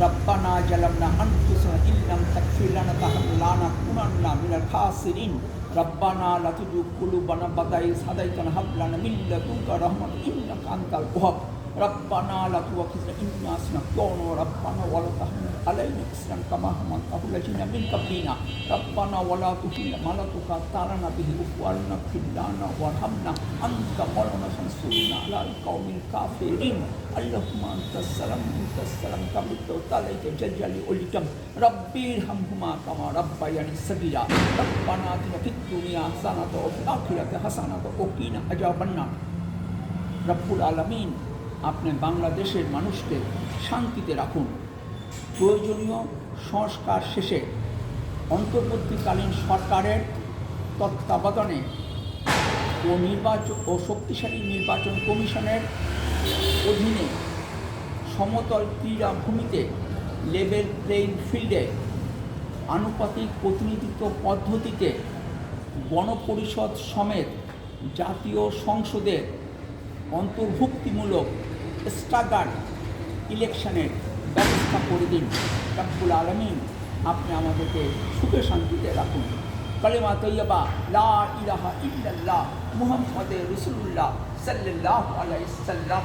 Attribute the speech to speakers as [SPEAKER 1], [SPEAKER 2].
[SPEAKER 1] রব্বানা জালামনা আনফুসানা ইল্লাম তাগফির লানা ওয়া লানাকুনান্না মিনাল খাসিরিন রব্বানা লা তুযিগ কুলুবানা বা'দা ইয হাদাইতানা হাব লানা মিন লাদুনকা রাহমাতান ইন্নাকা আনতাল ওয়াহ্হাব রব্বানা লা তুআখিযনা ইন নাসিনা রব্বানা ওয়া লা তাহমিল আলাইনা ইসরান কামা হামালতাহু আলাল্লাযিনা মিন কাবলিনা রব্বানা ওয়া লা তুহিল্না মা লা তুকাতারানা বিহি ওয়ারনা ফিল লানা ওয়ারহামনা আনতা মাওলানা ফানসুরনা আলাল কওমিল কাফিরিন আল্লাহুম্মা আনতাস সালাম মিনকাস সালাম তাবারাকতা ওয়া তাআলাইতা জালালি উলিকাম রব্বিরহামহুমা কামা রাব্বায়ানি সাগীরা রব্বানা আতিনা ফিদ দুনিয়া হাসানাতাও ওয়া ফিল আখিরাতি হাসানাতাও ওয়া কিনা আযাবান্নার। রব্বুল আলামিন আপনি বাংলাদেশের মানুষকে শান্তিতে রাখুন। প্রয়োজনীয় সংস্কার শেষে অন্তর্বর্তীকালীন সরকারের তত্ত্বাবধানে ও শক্তিশালী নির্বাচন কমিশনের অধীনে সমতল ক্রীড়াভূমিতে লেভেল প্লেইং ফিল্ডে আনুপাতিক প্রতিনিধিত্ব পদ্ধতিতে গণপরিষদ সমেত জাতীয় সংসদের অন্তর্ভুক্তিমূলক স্টাগার ইলেকশনের ব্যবস্থা করে দিন। রব্বুল আলামিন আপনি আমাদেরকে সুখে শান্তিতে রাখুন। কালেমা তৈয়বা লা ইলাহা ইল্লাল্লাহ মুহাম্মাদুর রাসূলুল্লাহ সাল্লাল্লাহু আলাইহি ওয়াসাল্লাম।